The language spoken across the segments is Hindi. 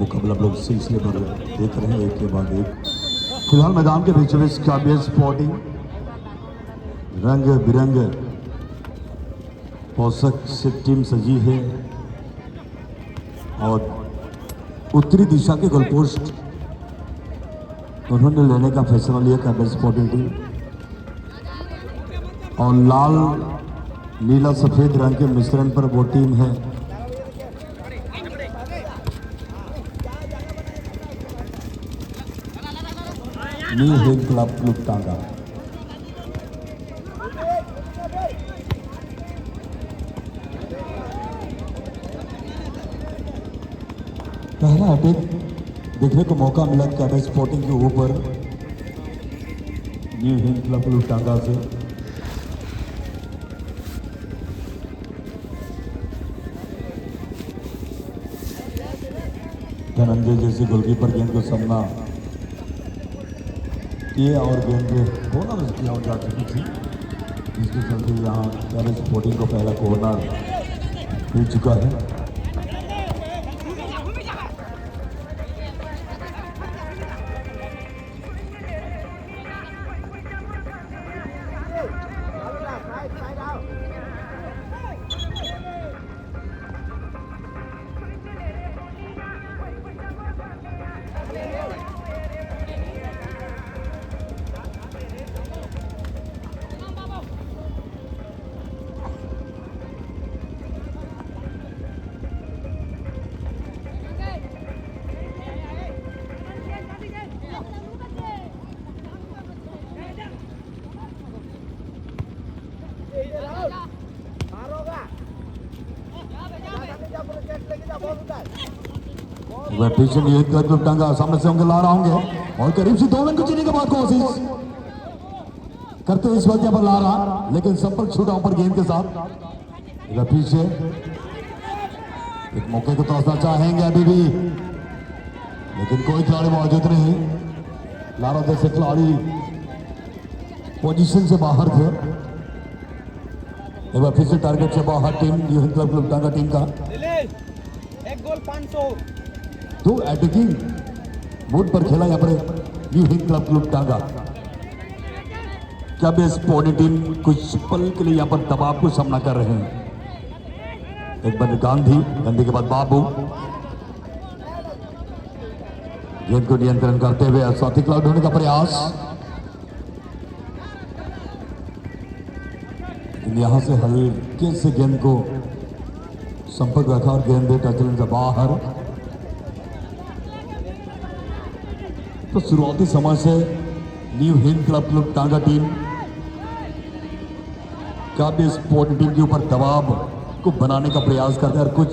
मुकाबला हम लोग सिलसिले पर देख रहे हैं एक के बाद एक। फिलहाल मैदान के बीचों बीच काबिल स्पोर्टिंग रंग बिरंग पोशाक से टीम सजी है और उत्तरी दिशा के गोलपोस्ट उन्होंने लेने का फैसला लिया काबिल स्पोर्टिंग टीम और लाल नीला सफेद रंग के मिश्रण पर वो टीम है न्यू हिंद क्लब लुप्टांगा। पहला अटैक देखने को मौका मिला काबिल स्पोर्टिंग के ऊपर न्यू हिंद क्लब लुप्टांगा से। धनंजय जैसे गोलकीपर गेंद को सामना किए और गेंद पे कॉर्नर किया जा चुकी थी, जिसके चलते यहाँ काबिल स्पोर्टिंग को पहला कॉर्नर मिल चुका है। वह पीछे न्यू हिंद क्लब लुप्टांगा सामने से होंगे ला रहा होंगे और करीब से 2 रन को जीने के बाद कोशिश करते इस वक्त यहाँ पर ला रहा, लेकिन संपर्क छूटा ऊपर गेंद के साथ। वह पीछे एक मौके को तलाशना चाहेंगे अभी भी, लेकिन कोई खिलाड़ी मौजूद नहीं। लारा जैसे खिलाड़ी पोजीशन से बाहर थे। एक बार फिर से टारगेट से बाहर team new Hind club Luptanga team का। एक गोल 500 दो अटैकिंग मूड पर खेला यहाँ पर न्यू हिंद क्लब लुप्टांगा। क्या भी स्पोर्टिंग टीम कुछ पल के लिए यहाँ पर दबाव को सामना कर रहे हैं। एक बार गांधी के बाद बाबू गेंद को नियंत्रण करते हुए साथी क्लाउड होने का प्रयास, यहां से हल्के से गेंद को संपर्क रखा और गेंद टचलन से बाहर। तो शुरुआती समय से new Hind club Luptanga team का भी स्पोर्टिंग टीम के ऊपर दबाव को बनाने का प्रयास करते हैं और कुछ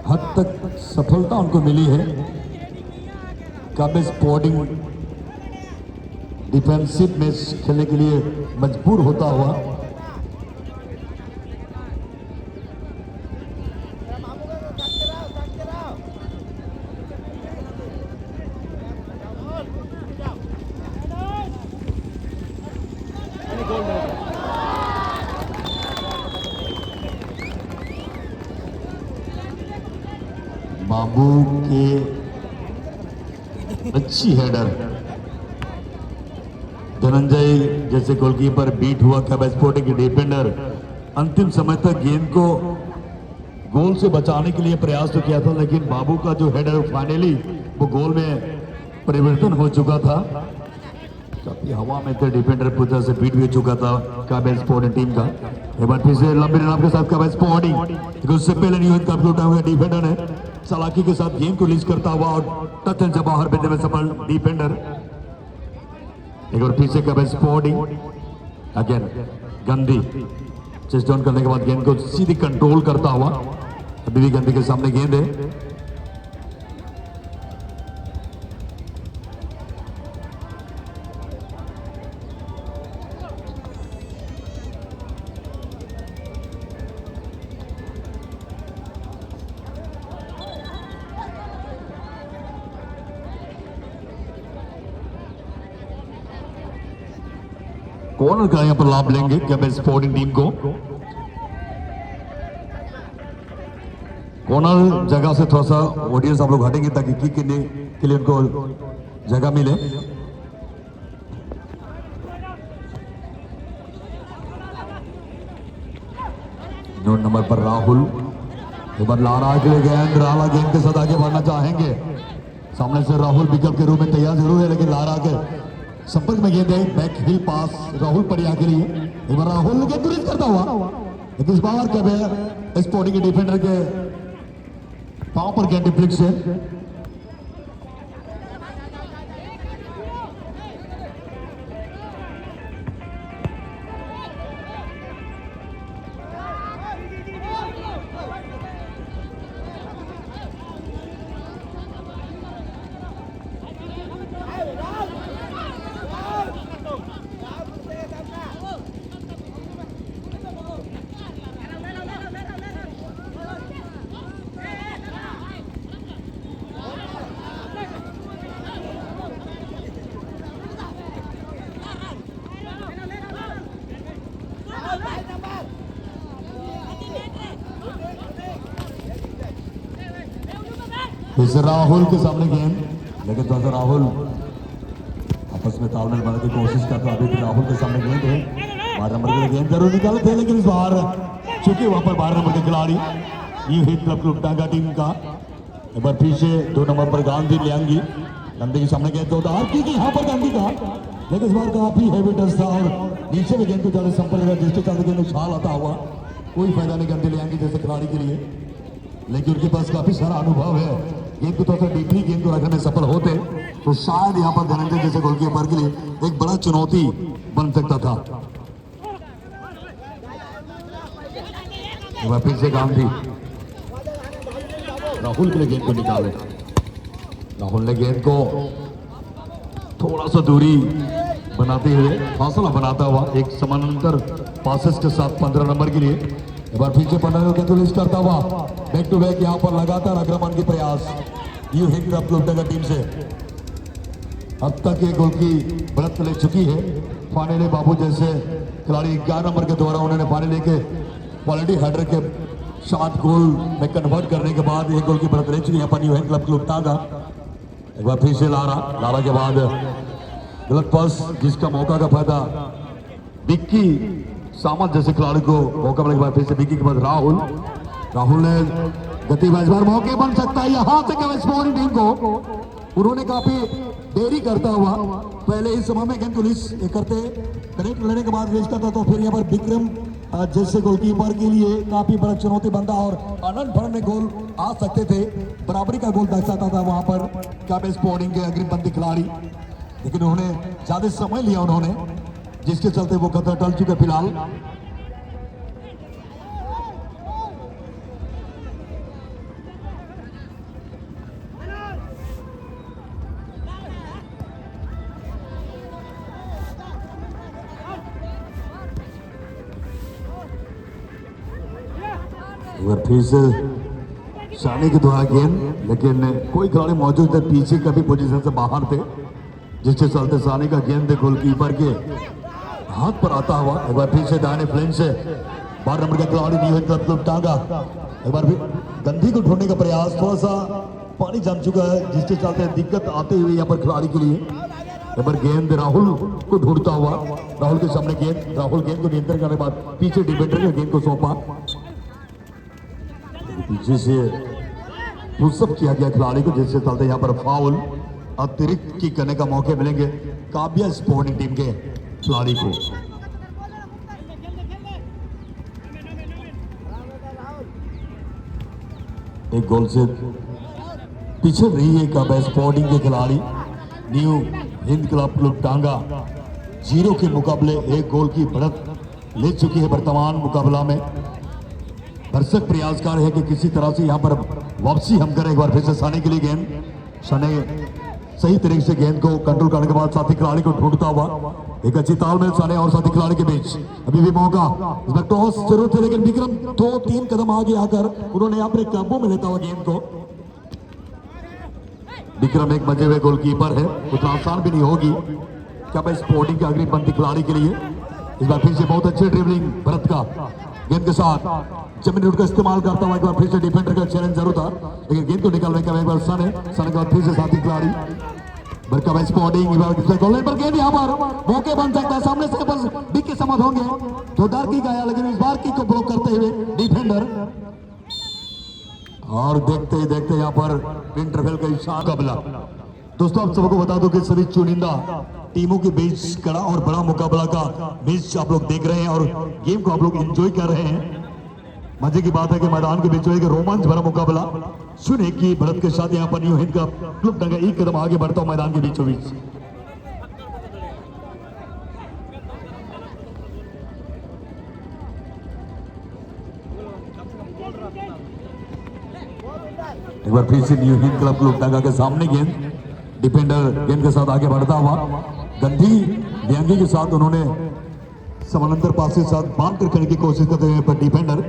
हद तक सफलता उनको मिली है। काबिल स्पोर्टिंग डिफेंसिव मैच खेलने के लिए मजबूर होता हुआ बाबू के अच्छी हेडर, धनंजय जैसे गोलकीपर बीट हुआ काबिल स्पोर्टिंग के डिफेंडर अंतिम समय तक गेंद को गोल से बचाने के लिए प्रयास तो किया था, लेकिन बाबू का जो हेडर फाइनली वो गोल में परिवर्तन हो चुका था। काफी हवा में थे डिफेंडर पूरी तरह से बीट भी चुका था काबिल स्पोर्टिंग टीम का। एक बार फिर से लंबे रन आपके साथ काबिल स्पोर्टिंग, उससे पहले न्यू हिंद क्लब लुप्टांगा डिफेंडर है चालाकी के साथ गेंद को रिलीज करता हुआ और टचन से बाहर भेजने में सफल डिफेंडर। एक और पीछे काबिल स्पोर्टिंग अगेन गंदी चेस्ट डाउन करने के बाद गेंद को सीधी कंट्रोल करता हुआ, अभी भी गंदी के सामने गेंद है। कॉर्नर का यहां पर लाभ लेंगे काबिल स्पोर्टिंग टीम को। कॉर्नर जगह से थोड़ा सा ऑडियंस आप लोग हटेंगे ताकि किक के लिए उनको जगह मिले। नोट नंबर पर राहुल, एक बार लारा के लिए गेंद, राला गेंद के साथ आगे बढ़ना चाहेंगे। सामने से राहुल विकल्प के रूप में तैयार जरूर है, लेकिन लारा के संपर्क में गेंद है। बैक हिल पास राहुल परिया के लिए, एक बार राहुल गेंद दुरुस्त करता हुआ, लेकिन इस बार कब है स्पोर्टिंग के डिफेंडर के पांव पर गेंद डिफ्लेक्ट से। इस राहुल के सामने गेंद, लेकिन थोड़ा सा राहुल आपस में तालमेल बनाने की कोशिश करता है। अभी भी राहुल के सामने गेंद है, 12 नंबर के लिए गेंद जरूर निकाले थे, लेकिन इस बार चूंकि वहां पर 12 नंबर के खिलाड़ी न्यू हिट क्लब टांगा टीम का, एक बार पीछे 2 नंबर पर गांधी लियांगी, गांधी के सामने गेंद होता है क्योंकि यहाँ पर गांधी का, लेकिन इस बार काफी हैवी टच था और नीचे में गेंद को ज्यादा संपर्क, जिसके चलते गेंद उछाल आता हुआ, कोई फायदा नहीं गांधी लियांगी जैसे खिलाड़ी के लिए, लेकिन उनके पास काफी सारा अनुभव है। गेंद को थोड़ा डीपली गेंद को रखने में सफल होते तो शायद यहाँ पर धनंजय जैसे गोलकीपर के लिए एक बड़ा चुनौती बन सकता था। फिर से गांधी राहुल के लिए गेंद को निकाले, राहुल ने गेंद को थोड़ा सा दूरी बनाते हुए, फासला बनाता हुआ एक समानांतर पासेस के साथ 15 नंबर के लिए एक बार पीछे पंद्रह गेंद रिलीज करता हुआ बैक टू बैक यहाँ पर लगातार आक्रमण के प्रयास यू हिट क्लब टीम से। अब तक ये गोल की बढ़त ले चुकी है। फाइनली बाबू जैसे खिलाड़ी 11 नंबर के द्वारा उन्होंने फाइनली के क्वालिटी हेडर के 7 गोल में कन्वर्ट करने के बाद एक गोल की बढ़त ले चुकी है अपन न्यू हिट क्लब टांगा। एक बार फिर से लारा के बाद गलत पास, जिसका मौका का फायदा विक्की सामंत जैसे खिलाड़ी को मौका मिला। एक बार फिर से विक्की के बाद राहुल ने गति में इस बार मौके बन सकता है यहाँ से केवल स्पोर्टिंग टीम को। उन्होंने काफी देरी करता हुआ पहले इस समय में गेंद को रिलीज करते, कनेक्ट लेने के बाद रिलीज करता, तो फिर यहाँ पर विक्रम जैसे गोलकीपर के लिए काफी बड़ा चुनौती बनता और आनंद भरने गोल आ सकते थे। बराबरी का गोल दर्शाता था वहां पर काफी स्पोर्टिंग के अग्रिमपंथी खिलाड़ी, लेकिन उन्होंने ज्यादा समय लिया उन्होंने, जिसके चलते वो खतरा टल चुके फिलहाल। फिर से शानी के द्वारा गेंद, लेकिन कोई खिलाड़ी मौजूद थे पीछे कभी पोजीशन से बाहर थे, जिसके चलते सानी का गेंद गोलकीपर के हाथ पर आता हुआ। एक बार फिर से दाहिने फ्लैंक से 12 नंबर का खिलाड़ी न्यू हिट क्लब टांगा, एक बार फिर गंदी को ढूंढने का प्रयास, थोड़ा सा पानी जम चुका है जिसके चलते दिक्कत आते हुए यहाँ पर खिलाड़ी के लिए। एक बार गेंद राहुल को ढूंढता हुआ, राहुल के सामने गेंद, राहुल गेंद को नियंत्रण करने के बाद पीछे डिफेंडर ने गेंद को सौंपा, पीछे से पुशअप किया गया खिलाड़ी को, जिससे चलते यहाँ पर फाउल अतिरिक्त की करने का मौके मिलेंगे काव्या स्पोर्टिंग टीम के खिलाड़ी को। एक गोल से पीछे रही है काव्या स्पोर्टिंग के खिलाड़ी न्यू हिंद क्लब टांगा। 0 के मुकाबले 1 गोल की बढ़त ले चुकी है वर्तमान मुकाबला में। दर्शक प्रयासकार है कि किसी तरह से यहाँ पर वापसी हम करें। एक बार फिर से सानी के लिए गेंद, सानी सही तरीके से गेंद को कंट्रोल करने के बाद साथी खिलाड़ी को ढूंढता हुआ एक अच्छी तालमेल सानी और साथी खिलाड़ी के बीच। अभी भी मौका, इसमें टॉस जरूरत है, लेकिन विक्रम 2-3 कदम आगे आकर उन्होंने अपने काबू में लेता हुआ गेंद को। विक्रम एक मजे हुए गोलकीपर है, उतना आसान भी नहीं होगी क्या भाई स्पोर्टिंग के अग्रिमपंथी खिलाड़ी के लिए। इस बार फिर से बहुत अच्छे ड्रिबलिंग भरत का, गेंद के साथ जमीन रूट का इस्तेमाल करता हुआ एक बार फिर से डिफेंडर का चैलेंज जरूर था, लेकिन गेंद को निकालने का एक बार सन के बाद फिर से साथी खिलाड़ी बरका भाई स्पॉटिंग गोल लाइन पर गेंद यहाँ पर मौके बन सकता है, सामने से बस बिग के समझ होंगे तो डर की गया, लेकिन इस बार की को ब्लॉक करते हुए डिफेंडर। और देखते ही देखते यहाँ पर इंटरवेल का इशारा मुकाबला। दोस्तों आप सबको बता दो कि सभी चुनिंदा टीमों के बीच कड़ा और बड़ा मुकाबला का मैच आप लोग देख रहे हैं और गेम को आप लोग एंजॉय कर रहे हैं। मजे की बात है कि मैदान के बीच एक रोमांच भरा मुकाबला सुने की बढ़त के साथ यहाँ पर न्यू हिंद का क्लब टांगा एक कदम आगे बढ़ता हूं मैदान के बीचों बीच। एक बार फिर से न्यू हिंद क्लब टांगा के सामने गेंद, डिफेंडर गेंद के साथ आगे बढ़ता हुआ गंदी व्यंगी के साथ उन्होंने समानांतर पास के साथ बांध कर करने की कोशिश करते हुए पर डिफेंडर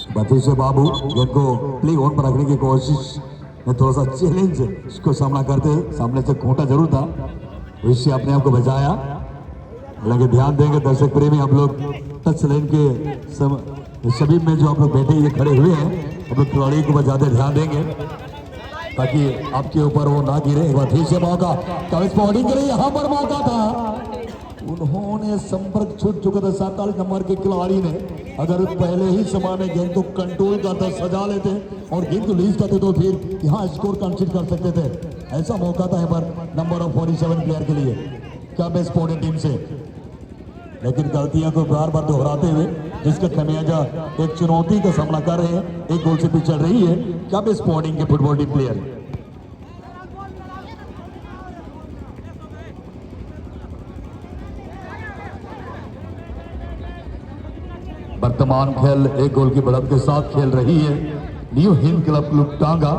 बाकी से बाबू गेंद को प्ले ऑन पर रखने की कोशिश में थोड़ा सा चैलेंज इसको सामना करते, सामने से खोटा जरूर था, इससे अपने आप को बचाया। हालांकि ध्यान देंगे दर्शक प्रेमी आप लोग टच लाइन के सभी में जो आप लोग बैठे ये खड़े हुए हैं, आप लोग खिलाड़ी को ज्यादा ध्यान देंगे ताकि आपके ऊपर वो ना गिरे। एक बार फिर से मौका कभी स्पॉटिंग करे, यहाँ पर मौका था, उन्होंने संपर्क छूट चुका था 47 नंबर के खिलाड़ी ने, अगर पहले ही समय में गेंद को कंट्रोल करता सजा लेते और गेंद को रिलीज करते तो फिर यहाँ स्कोर कंसीड कर सकते थे। ऐसा मौका था यहाँ पर नंबर ऑफ 47 प्लेयर के लिए क्या बेस्ट स्पोर्टिंग टीम से, लेकिन गलतियां को बार बार दोहराते हुए जिसका खमियाजा एक चुनौती का सामना कर रहे हैं, एक गोल से पीछे चल रही है क्या बेस्ट स्पोर्टिंग के फुटबॉल टीम प्लेयर। वर्तमान खेल एक गोल की बढ़त के साथ खेल रही है न्यू हिंद क्लब टांगा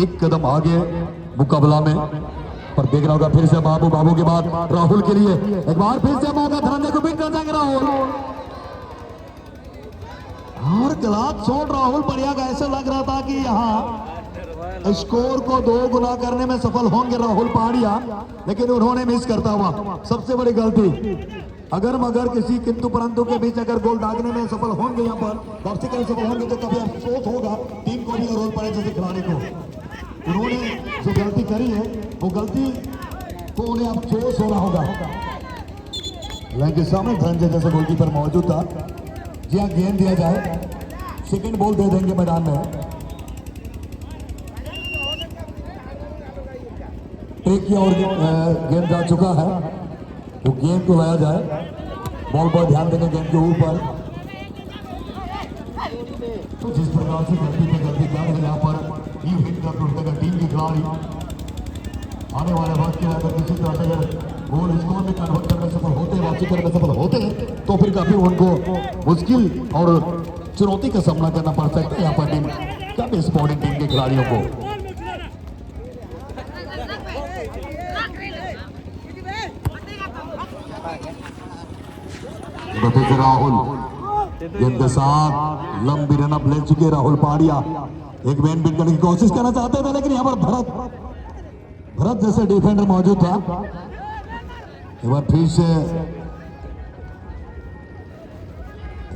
एक कदम आगे मुकाबला में, पर देखना होगा फिर से बाबू के बाद राहुल के लिए एक बार फिर से मौका धरने को बिट कर जाएंगे राहुल और गलत शॉट राहुल बढ़िया का, ऐसा लग रहा था कि यहाँ स्कोर को 2 गुना करने में सफल होंगे राहुल पहाड़िया, लेकिन उन्होंने मिस करता हुआ सबसे बड़ी गलती। अगर मगर किसी किंतु परंतु के बीच अगर गोल दागने में सफल होंगे यहाँ पर दर्शक सफल होंगे तो कभी अफसोस होगा टीम को भी और रोल पड़े जैसे खिलाड़ी को। उन्होंने जो गलती करी है वो गलती को उन्हें अफसोस होना होगा। लेकिन सामने धनंजय जैसे गोलकीपर मौजूद था, जी हाँ गेंद दिया जाए सेकंड बॉल दे देंगे मैदान में। एक की और गेंद जा चुका है, वो गेंद को लाया जाए, बॉल पर ध्यान देंगे गेंद के ऊपर। तो जिस प्रकार से गलती पे गलती कर रहे हैं यहाँ पर न्यू हिंद क्लब टीम के खिलाड़ी आने वाले वक्त के अगर किसी तरह से अगर गोल स्कोर में कन्वर्ट करने में सफल होते हैं, वापसी करने में सफल होते हैं तो फिर काफी उनको मुश्किल और चुनौती का सामना करना पड़ सकता है यहाँ पर टीम काफी स्पोर्टिंग टीम के खिलाड़ियों को। राहुल गेंद के साथ लंबी रन अप ले चुके राहुल पहाड़िया, एक मैन बिट करने की कोशिश करना चाहते थे, लेकिन यहाँ पर भरत जैसे डिफेंडर मौजूद था। एक बार फिर से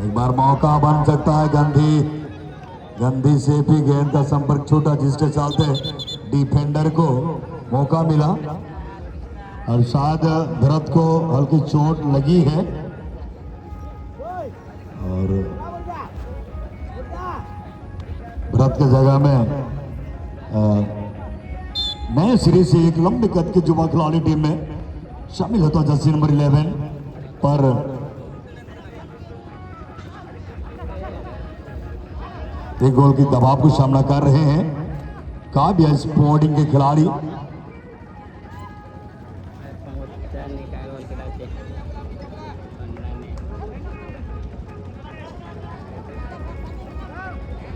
एक बार मौका बन सकता है, गंदी से भी गेंद का संपर्क छूटा जिसके चलते डिफेंडर को मौका मिला और शायद भरत को हल्की चोट लगी है और भरत के जगह में नए सीरीज से एक लंबे कद के युवा खिलाड़ी टीम में शामिल होता है जर्सी नंबर 11 पर एक गोल की दबाव को सामना कर रहे हैं काव्य स्पोर्टिंग के खिलाड़ी।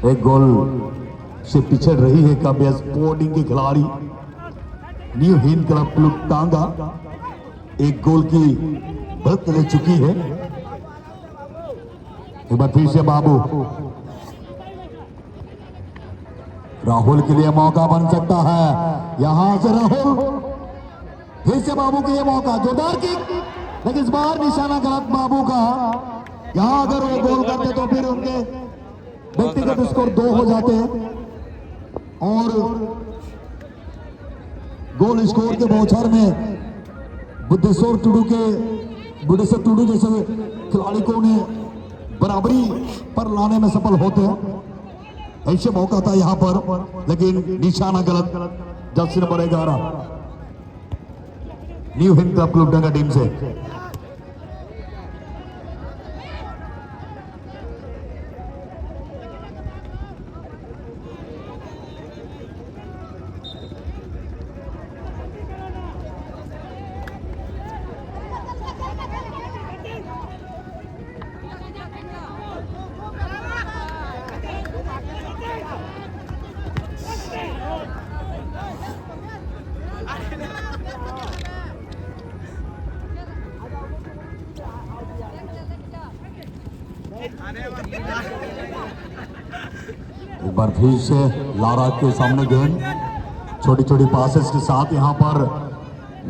एक गोल से पिछड़ रही है काव्य स्पोर्टिंग के खिलाड़ी न्यू हिंद क्लब टांगा, एक गोल की बढ़त ले चुकी है। एक बार फिर से बाबू, राहुल के लिए मौका बन सकता है, यहां से राहुल फिर से बाबू के लिए मौका, जोरदार किक, लेकिन इस बार निशाना गलत बाबू का, यहां अगर वो गोल करते तो फिर उनके व्यक्तिगत स्कोर 2 हो जाते हैं और गोल स्कोर के बौछार में बुद्धेश्वर टुडू जैसे खिलाड़ी को उन्हें बराबरी पर लाने में सफल होते हैं। ऐसे मौका था यहां पर लेकिन निशाना गलत। Jersey number 11 new Hind club club डंगा टीम से। एक बार फिर से लारा के सामने गेंद छोटी छोटी पासेस के साथ यहां पर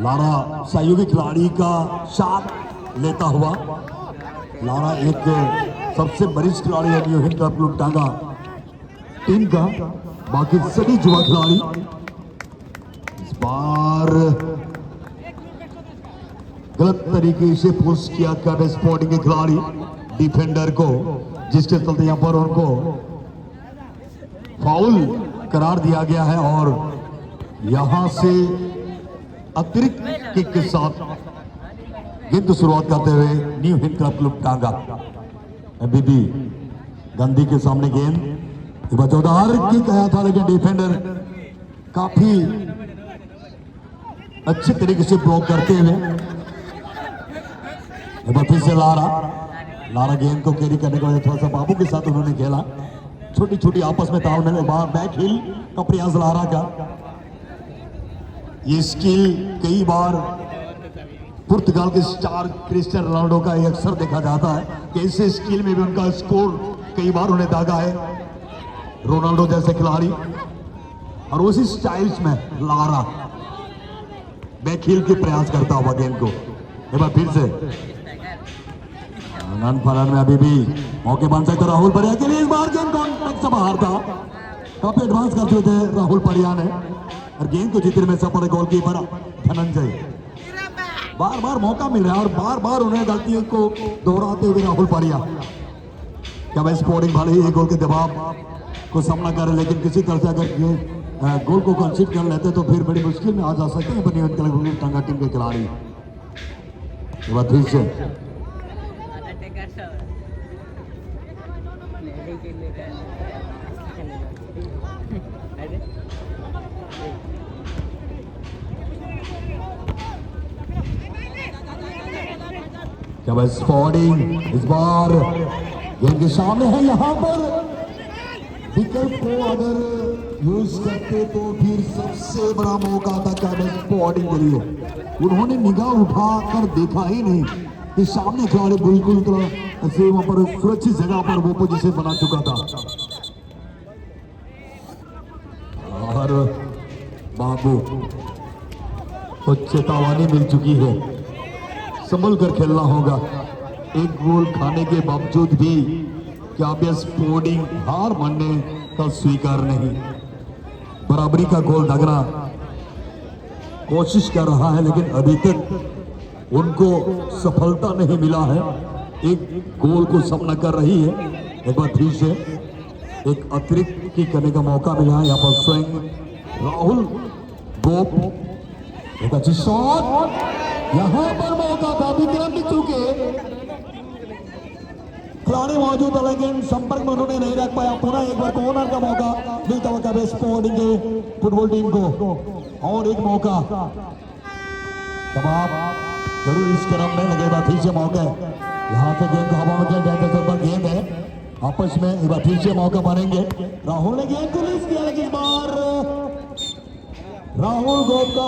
लारा सहयोगी खिलाड़ी का शॉट लेता हुआ। लारा एक सबसे वरिष्ठ खिलाड़ी है न्यू हिंद क्लब टांगा टीम का। बाकी सभी युवा खिलाड़ी इस बार गलत तरीके से पुश किया कैब स्पोर्टिंग के खिलाड़ी डिफेंडर को, जिसके चलते यहां पर उनको फाउल करार दिया गया है और यहां से अतिरिक्त किक के साथ गेंद की शुरुआत करते हुए न्यू हिंद क्लब टांगा। एमबीबी गांधी के सामने गेंद जोरदार किक आया था लेकिन डिफेंडर काफी अच्छे तरीके से ब्लॉक करते हुए। फिर से लारा गेंद को कैरी करने के बाद थोड़ा सा बाबू के साथ उन्होंने खेला। छोटी छोटी आपस में तालमेल बैक हिल का प्रयास लारा का। ये स्किल कई बार पुर्तगाल के स्टार क्रिस्टियानो रोनाल्डो का अक्सर देखा जाता है कि इस स्किल में भी उनका स्कोर कई बार उन्हें दागा है रोनाल्डो जैसे खिलाड़ी। और उसी स्टाइल्स में लारा बैक हिल के प्रयास करता हुआ गेंद को। एक बार फिर से रन फलन में अभी भी मौके बन सकते राहुल परिया के लिए। इस बार गेंद कॉन्टेक्ट से बाहर था, काफी एडवांस करते थे राहुल परिया ने और गेंद को जीतने में सफल गोलकीपर धनंजय। बार बार मौका मिल रहा है और बार बार उन्हें गलतियों को दोहराते हुए राहुल परिया। क्या भाई स्पोर्टिंग भले ही एक गोल के दबाव को सामना करे लेकिन किसी तरह से अगर ये गोल को कंसीड कर लेते तो फिर बड़ी मुश्किल में आ जा सकते हैं अपनी टांगा टीम के खिलाड़ी। फिर से क्या बस स्पोर्टिंग इस बार गेंद के सामने है। यहां पर विकेट को अगर यूज करते तो फिर सबसे बड़ा मौका था क्या बस स्पोर्टिंग के लिए। उन्होंने निगाह उठाकर देखा ही नहीं कि सामने खिलाड़ी बिल्कुल ऐसे वहां पर सुरक्षित जगह पर वो पोजीशन बना चुका था। और बाबू को चेतावनी मिल चुकी है, संभल कर खेलना होगा। एक गोल खाने के बावजूद भी क्या स्पोर्टिंग हार मानने का स्वीकार नहीं, बराबरी का गोल दागना कोशिश कर रहा है लेकिन अभी तक उनको सफलता नहीं मिला है। एक गोल को सामना कर रही है। एक बार फिर से एक अतिरिक्त की करने का मौका मिला है। यहाँ पर स्वयं राहुल गोप एक अच्छी शॉट, यहां पर मौका था विक्रम भी चुके खिलाड़ी मौजूद है लेकिन संपर्क में उन्होंने नहीं रख पाया। पुनः एक बार कॉर्नर का मौका मिलता हुआ कैब स्पोर्टिंग के फुटबॉल टीम को। और एक मौका तब जरूर इस क्रम में लगेगा। फिर से मौका यहाँ पे गेंद को हवा में गेंद है आपस में। एक बार फिर से मौका बनेंगे। राहुल ने गेंद को रिलीज किया लेकिन बार राहुल गोप का